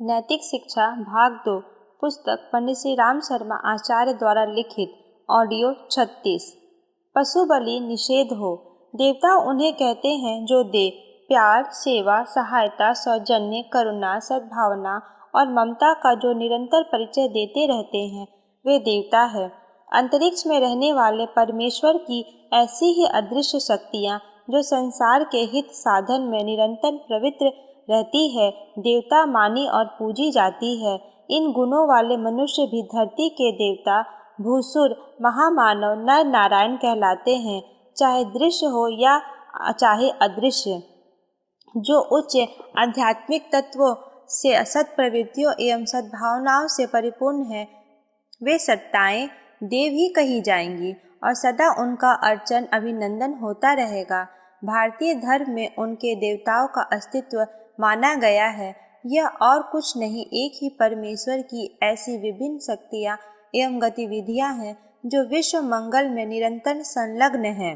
नैतिक शिक्षा भाग 2 पुस्तक पंडित श्री राम शर्मा आचार्य द्वारा लिखित ऑडियो 36। पशु बलि निषेध हो। देवता उन्हें कहते हैं जो दे प्यार, सेवा, सहायता, सौजन्य, करुणा, सद्भावना और ममता का जो निरंतर परिचय देते रहते हैं, वे देवता है। अंतरिक्ष में रहने वाले परमेश्वर की ऐसी ही अदृश्य शक्तियाँ जो संसार के हित साधन में निरंतर प्रवृत्त रहती है, देवता मानी और पूजी जाती है। इन गुणों वाले मनुष्य भी धरती के देवता, भूसुर, महामानव, नर नारायण कहलाते हैं, चाहे दृश्य हो या चाहे अदृश्य। जो उच्च आध्यात्मिक तत्वों से सत्प्रवृत्तियों एवं सद्भावनाओं से परिपूर्ण है, वे सत्ताएं देव ही कही जाएंगी और सदा उनका अर्चन अभिनंदन होता रहेगा। भारतीय धर्म में उनके देवताओं का अस्तित्व माना गया है। यह और कुछ नहीं, एक ही परमेश्वर की ऐसी विभिन्न शक्तियाँ एवं गतिविधियाँ हैं जो विश्व मंगल में निरंतर संलग्न हैं।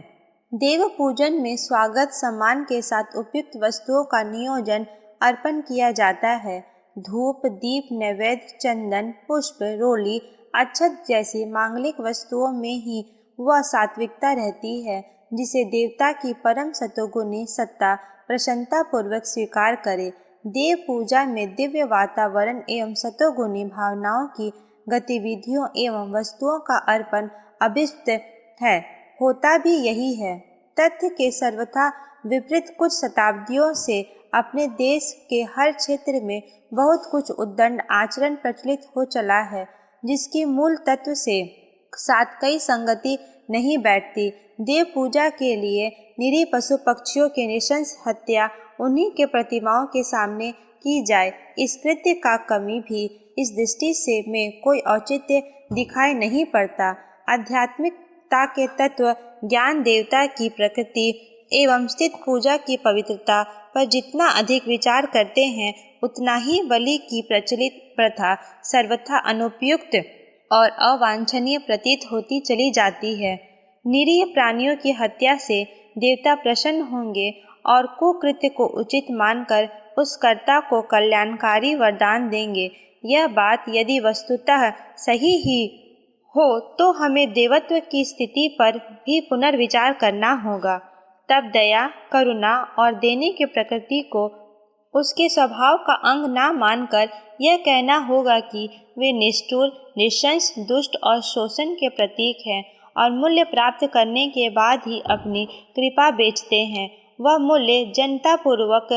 देव पूजन में स्वागत सम्मान के साथ उपयुक्त वस्तुओं का नियोजन अर्पण किया जाता है। धूप, दीप, नैवेद्य, चंदन, पुष्प, रोली, अक्षत जैसी मांगलिक वस्तुओं में ही वह सात्विकता रहती है जिसे देवता की परम सतोगुणी सत्ता प्रसन्नता पूर्वक स्वीकार करे। देव पूजा में दिव्य वातावरण एवं सतोगुणी भावनाओं की गतिविधियों एवं वस्तुओं का अर्पण अभिष्ट है, होता भी यही है। तथ्य के सर्वथा विपरीत कुछ शताब्दियों से अपने देश के हर क्षेत्र में बहुत कुछ उद्दंड आचरण प्रचलित हो चला है, जिसकी मूल तत्व से साथ कई संगति नहीं बैठती। देव पूजा के लिए निरीह पशु पक्षियों के नृशंस हत्या उन्हीं के प्रतिमाओं के सामने की जाए, इस कृत्य का कमी भी इस दृष्टि से में कोई औचित्य दिखाई नहीं पड़ता। आध्यात्मिकता के तत्व ज्ञान, देवता की प्रकृति एवं स्थित पूजा की पवित्रता पर जितना अधिक विचार करते हैं, उतना ही बलि की प्रचलित प्रथा सर्वथा अनुपयुक्त और अवांछनीय प्रतीत होती चली जाती है। निरीह प्राणियों की हत्या से देवता प्रसन्न होंगे और कुकृत्य को उचित मानकर उस कर्ता को कल्याणकारी वरदान देंगे। यह बात यदि वस्तुतः सही ही हो तो हमें देवत्व की स्थिति पर भी पुनर्विचार करना होगा। तब दया, करुणा और देने की प्रकृति को उसके स्वभाव का अंग ना मानकर यह कहना होगा कि वे निष्ठुर, नृशंस, दुष्ट और शोषण के प्रतीक हैं और मूल्य प्राप्त करने के बाद ही अपनी कृपा बेचते हैं। वह मूल्य जनतापूर्वक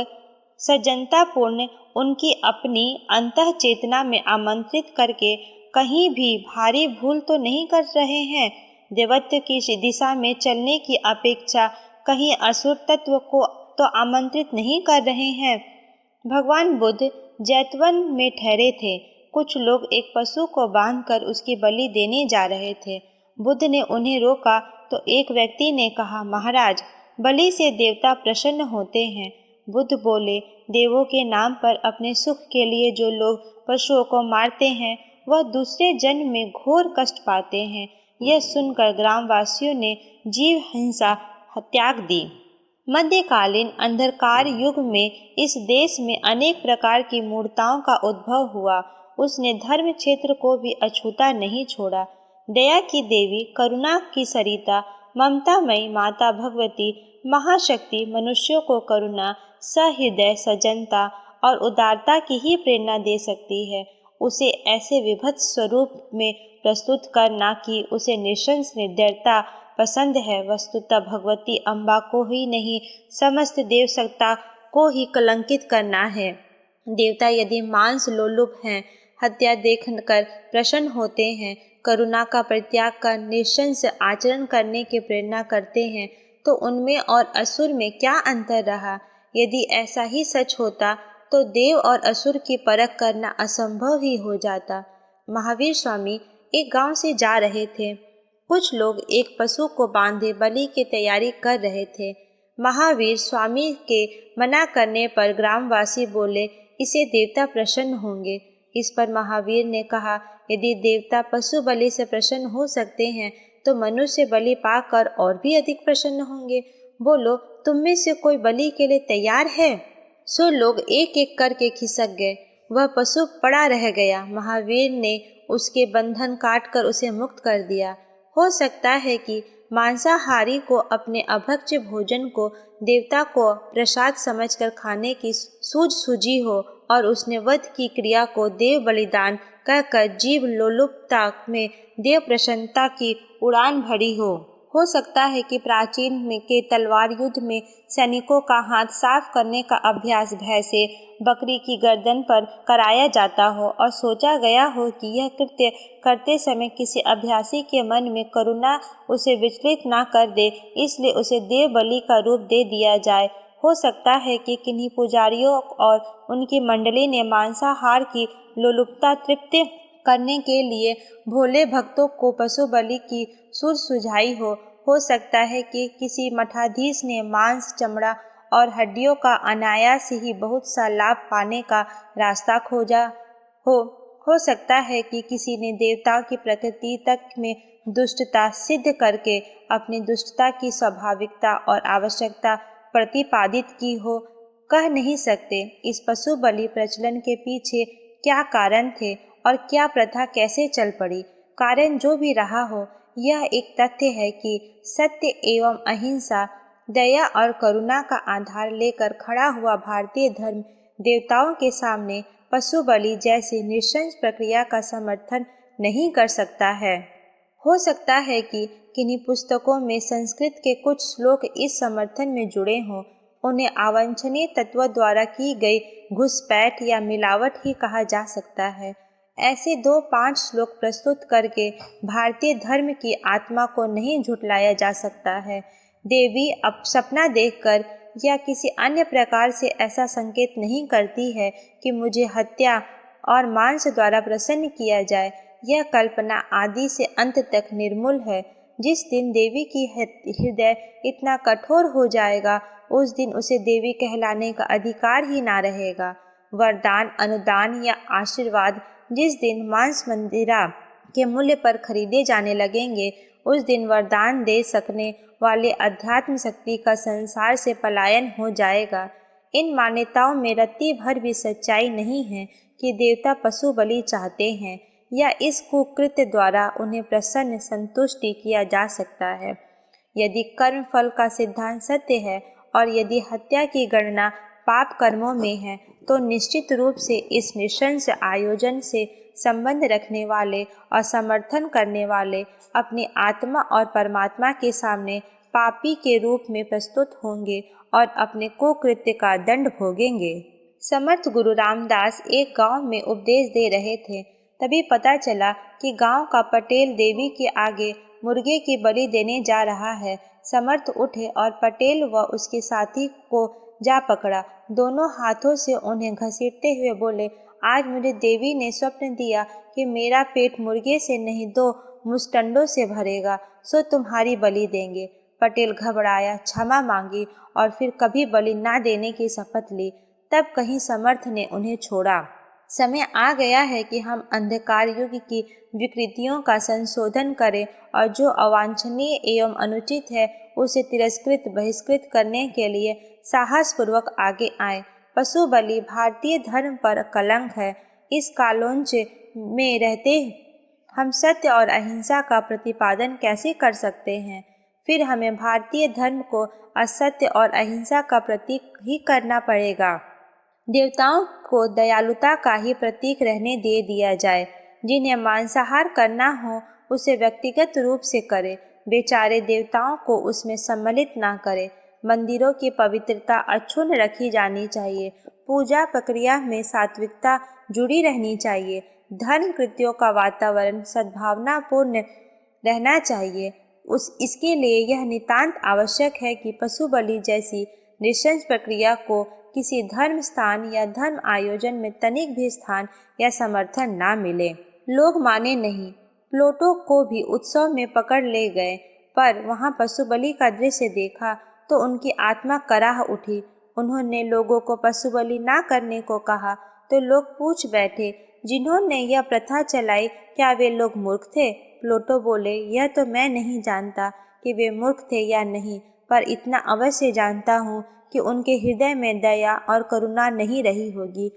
सज्जनतापूर्ण उनकी अपनी अंतः चेतना में आमंत्रित करके कहीं भी भारी भूल तो नहीं कर रहे हैं। देवत्व की दिशा में चलने की अपेक्षा कहीं असुर तत्व को तो आमंत्रित नहीं कर रहे हैं। भगवान बुद्ध जैतवन में ठहरे थे। कुछ लोग एक पशु को बांधकर उसकी बलि देने जा रहे थे। बुद्ध ने उन्हें रोका तो एक व्यक्ति ने कहा, महाराज, बलि से देवता प्रसन्न होते हैं। बुद्ध बोले, देवों के नाम पर अपने सुख के लिए जो लोग पशुओं को मारते हैं, वह दूसरे जन्म में घोर कष्ट पाते हैं। यह सुनकर ग्रामवासियों ने जीव हिंसा त्याग दी। मध्यकालीन अंधकार युग में इस देश में अनेक प्रकार की मूर्ताओं का उद्भव हुआ। उसने धर्म क्षेत्र को भी अछूता नहीं छोड़ा। दया की देवी, करुणा की सरिता, ममतामयी माता भगवती, महाशक्ति मनुष्यों को करुणा, सहृदय, सज्जनता और उदारता की ही प्रेरणा दे सकती है। उसे ऐसे विभत्स स्वरूप में प्रस्तुत करना कि उसे नृशंस निर्दयता पसंद है, वस्तुतः भगवती अम्बा को ही नहीं, समस्त देव सत्ता को ही कलंकित करना है। देवता यदि मांस लोलुप हैं, हत्या देखकर प्रसन्न होते हैं, करुणा का परित्याग कर नृशंस आचरण करने की प्रेरणा करते हैं, तो उनमें और असुर में क्या अंतर रहा? यदि ऐसा ही सच होता तो देव और असुर की परख करना असंभव ही हो जाता। महावीर स्वामी एक गांव से जा रहे थे। कुछ लोग एक पशु को बांधे बलि की तैयारी कर रहे थे। महावीर स्वामी के मना करने पर ग्रामवासी बोले, इसे देवता प्रसन्न होंगे। इस पर महावीर ने कहा, यदि देवता पशु बलि से प्रसन्न हो सकते हैं तो मनुष्य बलि पाकर और भी अधिक प्रसन्न होंगे। बोलो, तुम में से कोई बलि के लिए तैयार है? सो लोग एक एक करके खिसक गए। वह पशु पड़ा रह गया। महावीर ने उसके बंधन काटकर उसे मुक्त कर दिया। हो सकता है कि मांसाहारी को अपने अभक्ष्य भोजन को देवता को प्रसाद समझकर खाने की सूझ सूझी हो और उसने वध की क्रिया को देव बलिदान कहकर जीव लोलुपता में देव प्रसन्नता की उड़ान भरी हो सकता है कि प्राचीन में के तलवार युद्ध में सैनिकों का हाथ साफ करने का अभ्यास भय से बकरी की गर्दन पर कराया जाता हो और सोचा गया हो कि यह कृत्य करते समय किसी अभ्यासी के मन में करुणा उसे विचलित ना कर दे, इसलिए उसे देव बलि का रूप दे दिया जाए। हो सकता है कि किन्हीं पुजारियों और उनकी मंडली ने मांसाहार की लोलुपता तृप्त करने के लिए भोले भक्तों को पशु बलि की सूझ सुझाई हो सकता है कि किसी मठाधीश ने मांस, चमड़ा और हड्डियों का अनायास ही बहुत सा लाभ पाने का रास्ता खोजा हो सकता है कि किसी ने देवताओं की प्रकृति तक में दुष्टता सिद्ध करके अपनी दुष्टता की स्वाभाविकता और आवश्यकता प्रतिपादित की हो। कह नहीं सकते इस पशु बलि प्रचलन के पीछे क्या कारण थे और क्या प्रथा कैसे चल पड़ी। कारण जो भी रहा हो, यह एक तथ्य है कि सत्य एवं अहिंसा, दया और करुणा का आधार लेकर खड़ा हुआ भारतीय धर्म देवताओं के सामने पशु बलि जैसी नृशंस प्रक्रिया का समर्थन नहीं कर सकता है। हो सकता है कि किन्हीं पुस्तकों में संस्कृत के कुछ श्लोक इस समर्थन में जुड़े हों। उन्हें अवांछनीय तत्वों द्वारा की गई घुसपैठ या मिलावट ही कहा जा सकता है। ऐसे 2-5 श्लोक प्रस्तुत करके भारतीय धर्म की आत्मा को नहीं झुठलाया जा सकता है। देवी अब सपना देखकर या किसी अन्य प्रकार से ऐसा संकेत नहीं करती है कि मुझे हत्या और मांस द्वारा प्रसन्न किया जाए। यह कल्पना आदि से अंत तक निर्मूल है। जिस दिन देवी की हृदय इतना कठोर हो जाएगा, उस दिन उसे देवी कहलाने का अधिकार ही ना रहेगा। वरदान, अनुदान या आशीर्वाद जिस दिन मांस मंदिरा के मूल्य पर खरीदे जाने लगेंगे, उस दिन वरदान दे सकने वाले अध्यात्म शक्ति का संसार से पलायन हो जाएगा। इन मान्यताओं में रत्ती भर भी सच्चाई नहीं है कि देवता पशु बलि चाहते हैं या इस कुकृत्य द्वारा उन्हें प्रसन्न संतुष्टि किया जा सकता है। यदि कर्म फल का सिद्धांत सत्य है और यदि हत्या की गणना पाप कर्मों में है, तो निश्चित रूप से इस नृशंस आयोजन से संबंध रखने वाले और समर्थन करने वाले अपनी आत्मा और परमात्मा के सामने पापी के रूप में प्रस्तुत होंगे और अपने कुकृत्य का दंड भोगेंगे। समर्थ गुरु रामदास एक गांव में उपदेश दे रहे थे। तभी पता चला कि गांव का पटेल देवी के आगे मुर्गे की बलि देने जा रहा है। समर्थ उठे और पटेल व उसके साथी को जा पकड़ा। दोनों हाथों से उन्हें घसीटते हुए बोले, आज मुझे देवी ने स्वप्न दिया कि मेरा पेट मुर्गे से नहीं 2 मुस्टंडों से भरेगा, सो तुम्हारी बलि देंगे। पटेल घबराया, क्षमा मांगी और फिर कभी बलि ना देने की शपथ ली। तब कहीं समर्थ ने उन्हें छोड़ा। समय आ गया है कि हम अंधकार युग की विकृतियों का संशोधन करें और जो अवांछनीय एवं अनुचित है उसे तिरस्कृत बहिष्कृत करने के लिए साहसपूर्वक आगे आए। पशु बलि भारतीय धर्म पर कलंक है। इस कालोंच में रहते हम सत्य और अहिंसा का प्रतिपादन कैसे कर सकते हैं? फिर हमें भारतीय धर्म को असत्य और अहिंसा का प्रतीक ही करना पड़ेगा। देवताओं को दयालुता का ही प्रतीक रहने दे दिया जाए। जिन्हें मांसाहार करना हो उसे व्यक्तिगत रूप से करे, बेचारे देवताओं को उसमें सम्मिलित ना करे। मंदिरों की पवित्रता अक्षुण्ण रखी जानी चाहिए। पूजा प्रक्रिया में सात्विकता जुड़ी रहनी चाहिए। धर्म कृत्यों का वातावरण सद्भावनापूर्ण रहना चाहिए। इसके लिए यह नितांत आवश्यक है कि पशु बलि जैसी नृशंस प्रक्रिया को किसी धर्म स्थान या धर्म आयोजन में तनिक भी स्थान या समर्थन ना मिले। लोग माने नहीं। प्लेटो को भी उत्सव में पकड़ ले गए, पर वहाँ पशु बलि का दृश्य देखा तो उनकी आत्मा कराह उठी। उन्होंने लोगों को पशु बलि ना करने को कहा तो लोग पूछ बैठे, जिन्होंने यह प्रथा चलाई क्या वे लोग मूर्ख थे? प्लेटो बोले, यह तो मैं नहीं जानता कि वे मूर्ख थे या नहीं, पर इतना अवश्य जानता हूँ कि उनके हृदय में दया और करुणा नहीं रही होगी।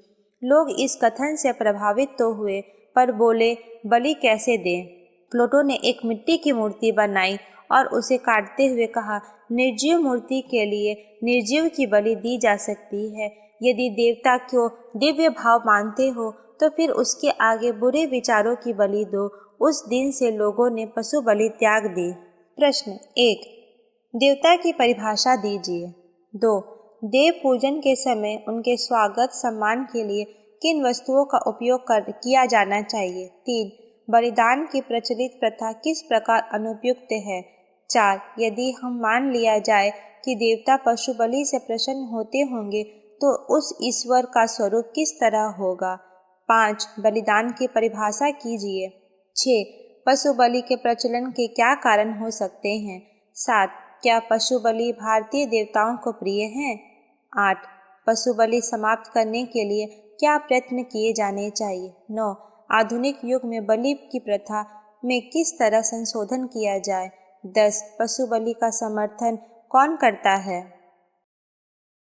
लोग इस कथन से प्रभावित तो हुए, पर बोले, बलि कैसे दें? प्लूटो ने एक मिट्टी की मूर्ति बनाई और उसे काटते हुए कहा, निर्जीव मूर्ति के लिए निर्जीव की बलि दी जा सकती है। यदि देवता को दिव्य भाव मानते हो तो फिर उसके आगे बुरे विचारों की बलि दो। उस दिन से लोगों ने पशु बलि त्याग दी। प्रश्न 1, देवता की परिभाषा दीजिए। 2, देव पूजन के समय उनके स्वागत सम्मान के लिए किन वस्तुओं का उपयोग किया जाना चाहिए। 3, बलिदान की प्रचलित प्रथा किस प्रकार अनुपयुक्त है। 4, यदि हम मान लिया जाए कि देवता पशु बलि से प्रसन्न होते होंगे तो उस ईश्वर का स्वरूप किस तरह होगा। 5, बलिदान की परिभाषा कीजिए। 6, पशु बलि के प्रचलन के क्या कारण हो सकते हैं। 7, क्या पशु बलि भारतीय देवताओं को प्रिय हैं। 8, पशु बलि समाप्त करने के लिए क्या प्रयत्न किए जाने चाहिए। 9, आधुनिक युग में बलि की प्रथा में किस तरह संशोधन किया जाए। 10, पशु बलि का समर्थन कौन करता है।